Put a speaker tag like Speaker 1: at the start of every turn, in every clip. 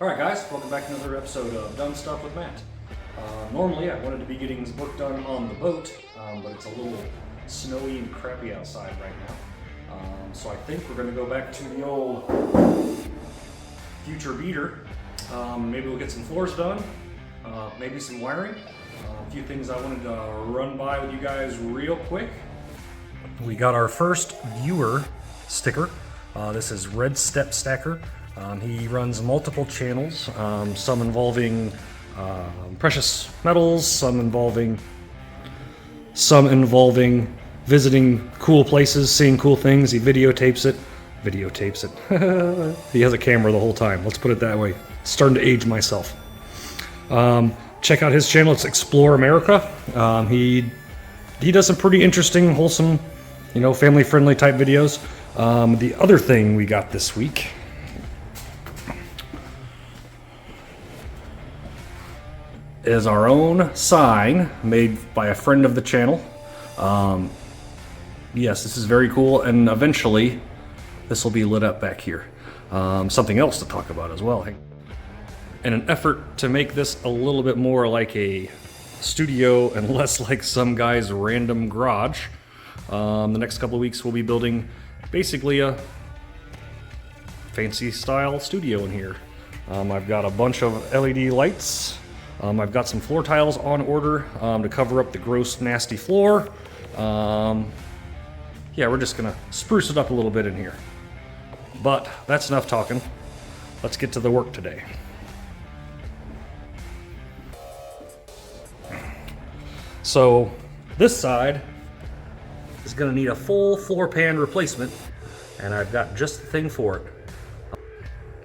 Speaker 1: Alright guys, welcome back to another episode of Done Stuff with Matt. Normally I wanted to be getting work done on the boat, but it's a little snowy and crappy outside right now. So I think we're going to go back to the old future beater. Maybe we'll get some floors done, maybe some wiring. A few things I wanted to run by with you guys real quick. We got our first viewer sticker. This is Red Step Stacker. He runs multiple channels, some involving precious metals, some involving visiting cool places, seeing cool things. He videotapes it. He has a camera the whole time. Let's put it that way. Starting to age myself. Check out his channel. It's Explore America. He does some pretty interesting, wholesome, family-friendly type videos. The other thing we got this week is our own sign made by a friend of the channel. Yes, this is very cool, and eventually this will be lit up back here. Something else to talk about as well. In an effort to make this a little bit more like a studio and less like some guy's random garage, the next couple of weeks we'll be building basically a fancy style studio in here. I've got a bunch of LED lights. I've got some floor tiles on order to cover up the gross, nasty floor. Yeah, we're just gonna spruce it up a little bit in here. But that's enough talking. Let's get to the work today. So this side is gonna need a full floor pan replacement, and I've got just the thing for it.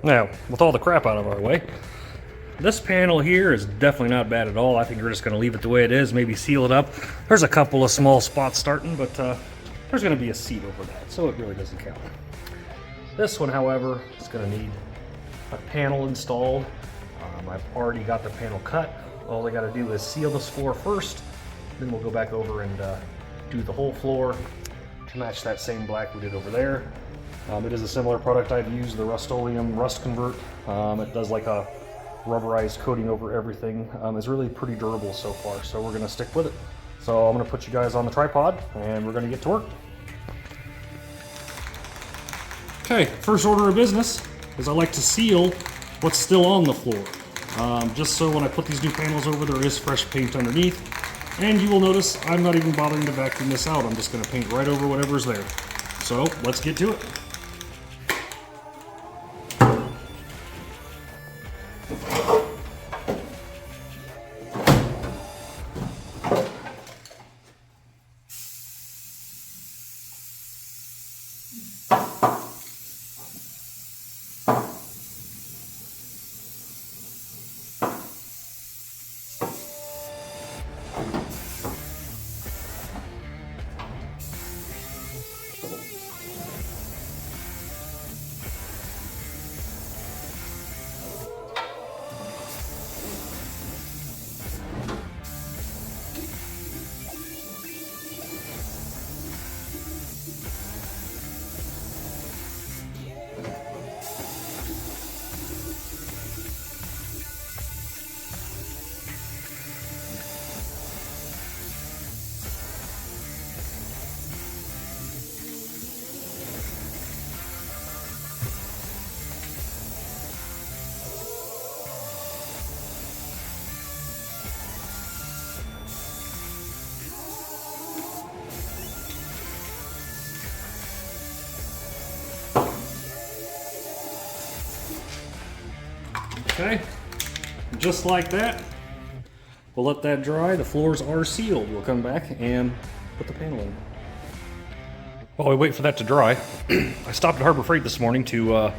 Speaker 1: Now, with all the crap out of our way, this panel here is definitely not bad at all. I think we're just going to leave it the way it is, maybe seal it up. There's a couple of small spots starting, but there's going to be a seat over that, so it really doesn't count. This one, however, is going to need a panel installed. I've already got the panel cut. All I got to do is seal this floor first, then we'll go back over and do the whole floor to match that same black we did over there. It is a similar product I've used, the Rust-Oleum Rust Convert. It does like a rubberized coating over everything. It's really pretty durable so far, so we're going to stick with it. So I'm going to put you guys on the tripod and we're going to get to work. Okay, first order of business is I like to seal what's still on the floor. Just so when I put these new panels over, there is fresh paint underneath. And you will notice I'm not even bothering to vacuum this out. I'm just going to paint right over whatever's there. So let's get to it. Okay, just like that. We'll let that dry. The floors are sealed. We'll come back and put the panel in. While we wait for that to dry, I stopped at Harbor Freight this morning to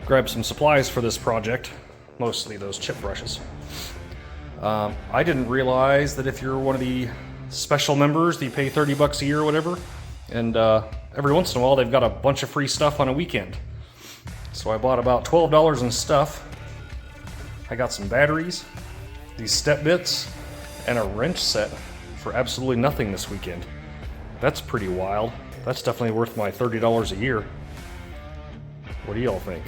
Speaker 1: grab some supplies for this project, mostly those chip brushes. I didn't realize that if you're one of the special members, you pay 30 bucks a year or whatever, and every once in a while they've got a bunch of free stuff on a weekend. So I bought about $12 in stuff. I got some batteries, these step bits, and a wrench set for absolutely nothing this weekend. That's pretty wild. That's definitely worth my $30 a year. What do y'all think?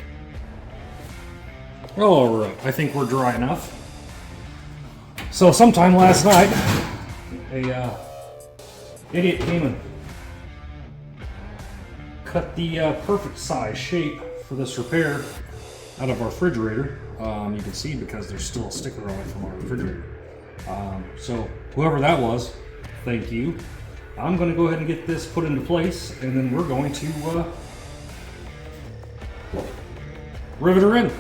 Speaker 1: All right, I think we're dry enough. So sometime last night, a idiot came and cut the perfect size shape for this repair out of our refrigerator. You can see because there's still a sticker on it from our refrigerator. So whoever that was, thank you. I'm going to go ahead and get this put into place, and then we're going to rivet her in.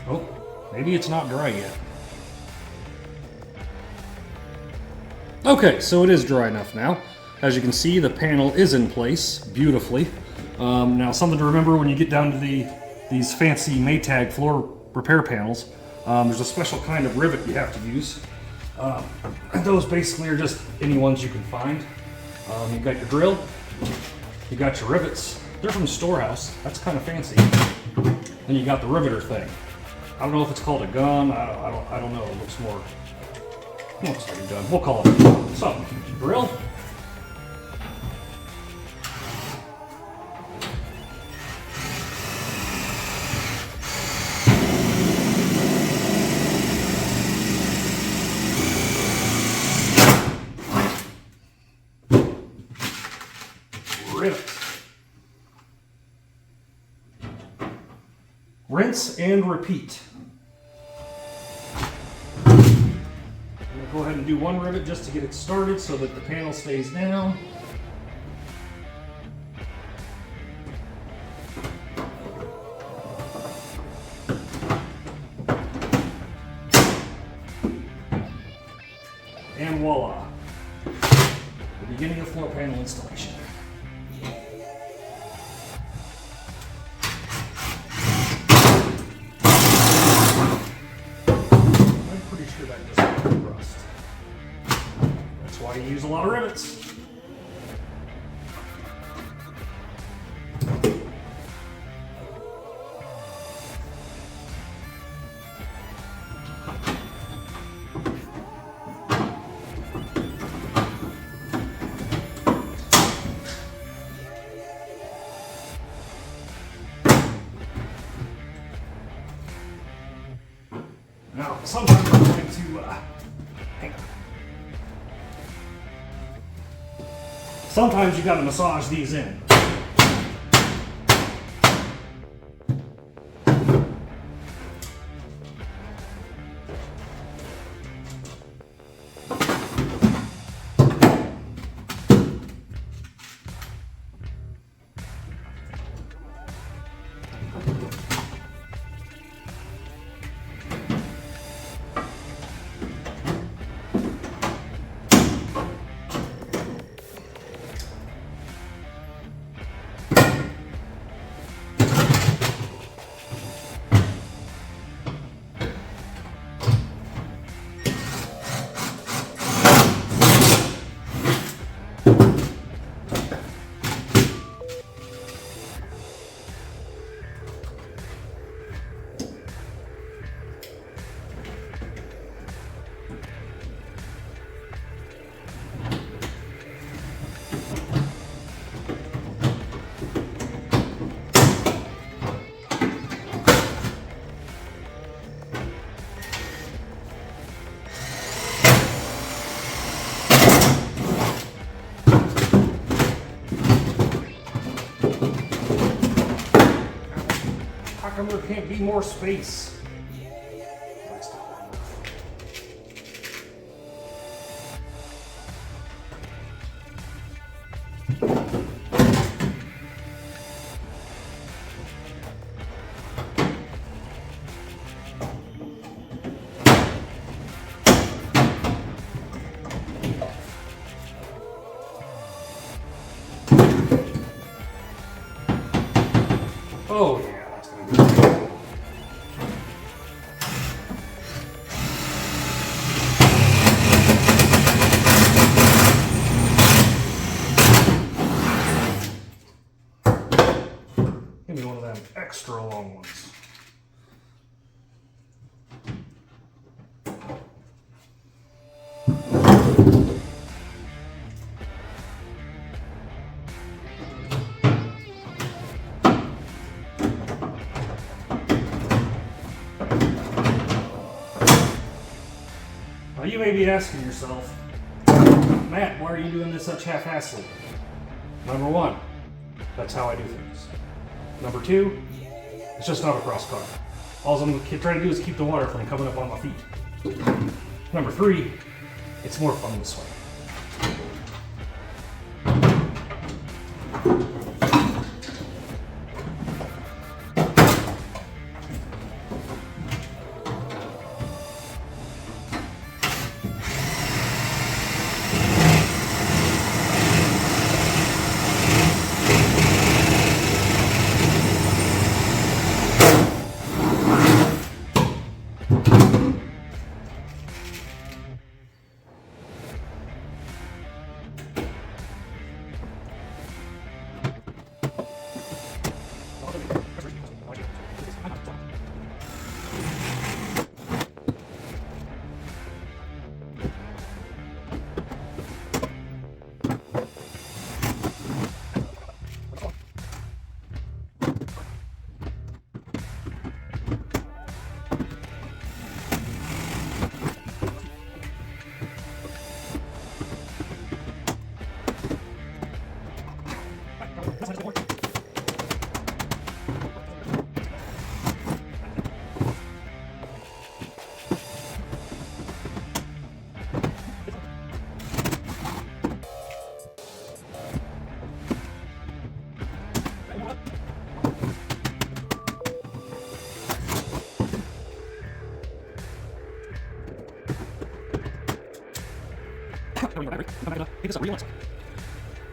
Speaker 1: Oh, maybe it's not dry yet. Okay, so it is dry enough now. As you can see, the panel is in place beautifully. Now, something to remember when you get down to these fancy Maytag floor repair panels, there's a special kind of rivet you have to use. Those basically are just any ones you can find. You've got your drill, you got your rivets. They're from the storehouse. That's kind of fancy. Then you got the riveter thing. I don't know if it's called a gun. I don't know. It looks like a gun. We'll call it a gun. So, drill. Rivet. Rinse and repeat. I'm going to go ahead and do one rivet just to get it started so that the panel stays down. And voila, the beginning of floor panel installation. That doesn't rust. That's why you use a lot of rivets. Now, sometimes I'm going to, hang on. Sometimes you got to massage these in. How come there can't be more space? Oh yeah, that's gonna be good. Give me one of them extra long ones. you may be asking yourself, Matt, why are you doing this such half-assedly? Number one, that's how I do things. Number two, it's just not a cross car. All I'm trying to do is keep the water from coming up on my feet. Number three, it's more fun this way.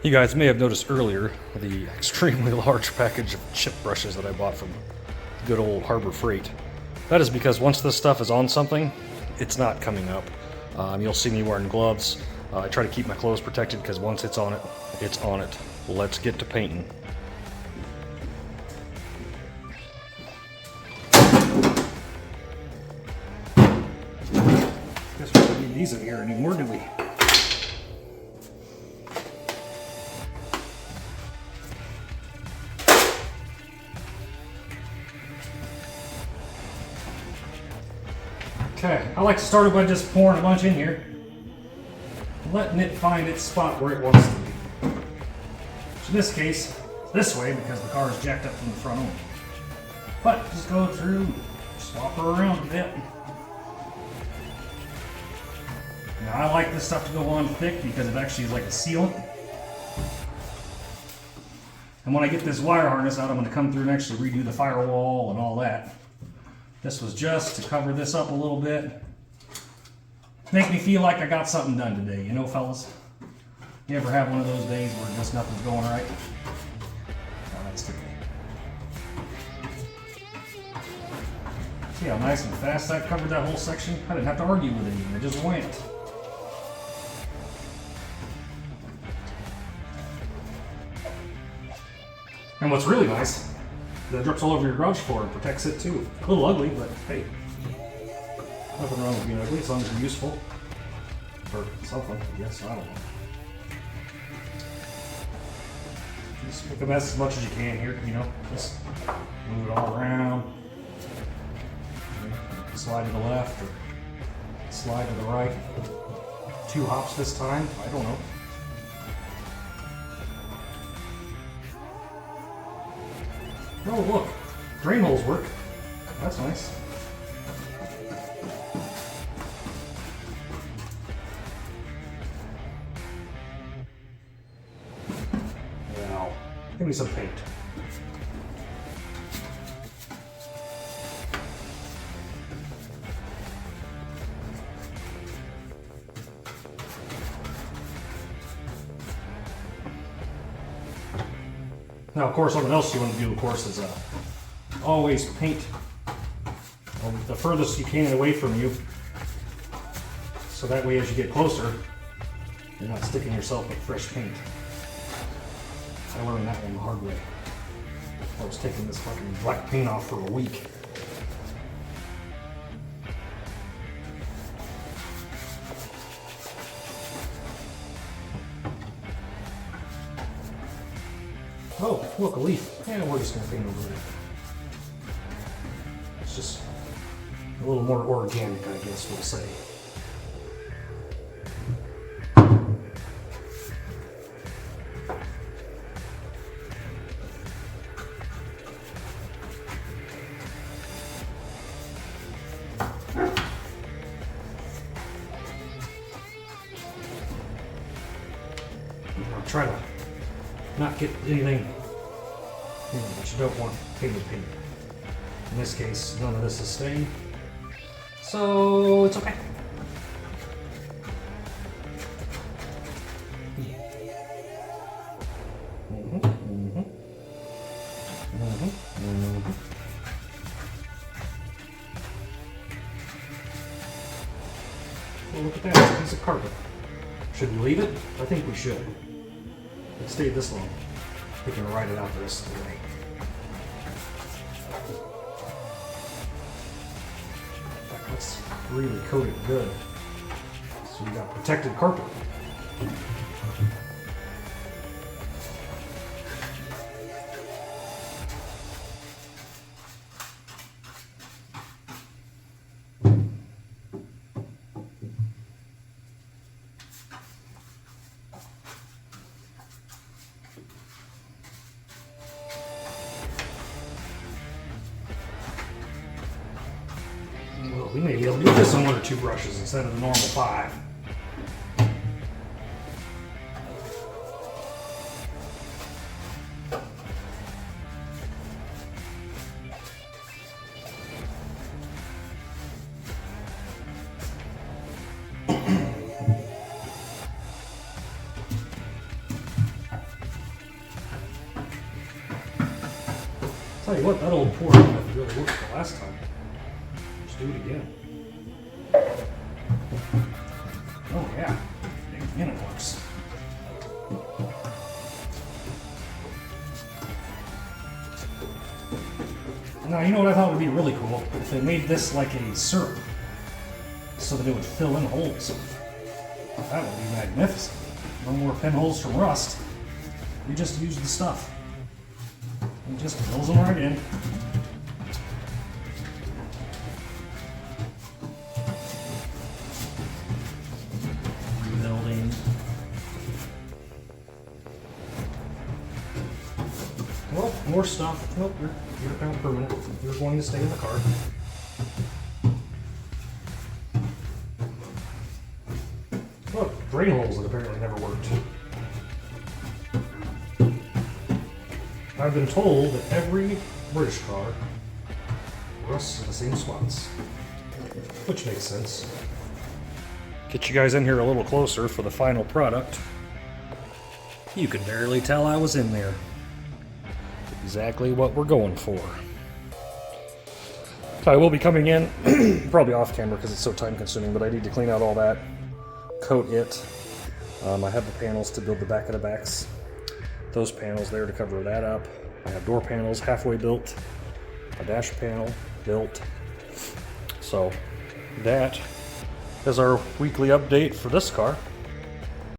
Speaker 1: You guys may have noticed earlier the extremely large package of chip brushes that I bought from good old Harbor Freight. That is because once this stuff is on something, it's not coming up. You'll see me wearing gloves. I try to keep my clothes protected because once it's on it, it's on it. Let's get to painting. Guess we don't need these in here anymore, do we? Okay, I like to start it by just pouring a bunch in here, letting it find its spot where it wants to be. Which in this case, this way because the car is jacked up from the front only. But just go through, swap her around a bit. Now I like this stuff to go on thick because it actually is like a sealant. And when I get this wire harness out, I'm going to come through and actually redo the firewall and all that. This was just to cover this up a little bit. Make me feel like I got something done today, you know, fellas? You ever have one of those days where just nothing's going right? Oh, that's today. See how nice and fast I covered that whole section? I didn't have to argue with it even, it just went. And what's really nice, that drips all over your garage floor and protects it too. A little ugly, but hey, nothing wrong with being ugly as long as you're useful. Or something, I guess, I don't know. Just make a mess as much as you can here, you know, just move it all around. Slide to the left or slide to the right. 2 hops this time, I don't know. Oh look, drain holes work. That's nice. Now, give me some paint. Now, of course, something else you want to do, of course, is always paint the furthest you can away from you, so that way as you get closer, you're not sticking yourself with fresh paint. I learned that one the hard way. I was taking this fucking black paint off for a week. Oh, look, a leaf. Yeah, we're just gonna paint over it. It's just a little more organic, I guess we'll say. I'll try to not get anything that you don't want painted paint. In this case, none of this is stained, so it's okay. Well, look at that, it's a piece of carpet. Should we leave it? I think we should. It stayed this long. We can ride it out the rest of the way. Let's really coat it good. So we got protected carpet. Well, we may be able to do this on 1 or 2 brushes instead of the normal 5. Tell you what, that old pour method really worked the last time. Let's do it again. Oh yeah, again it works. Now, you know what I thought would be really cool? If they made this like a syrup, so that it would fill in holes. That would be magnificent. No more pinholes from rust. You just use the stuff. It just fills them right in. Rebuilding. Well, more stuff. Nope, you're now permanent. You're going to stay in the car. Look, drain holes that apparently never worked. I've been told that every British car rusts in the same spots, which makes sense. Get you guys in here a little closer for the final product. You can barely tell I was in there. Exactly what we're going for. I will be coming in, probably off camera because it's so time consuming, but I need to clean out all that, coat it. I have the panels to build the back of the backs. Those panels there to cover that up. I have door panels halfway built, a dash panel built. So that is our weekly update for this car.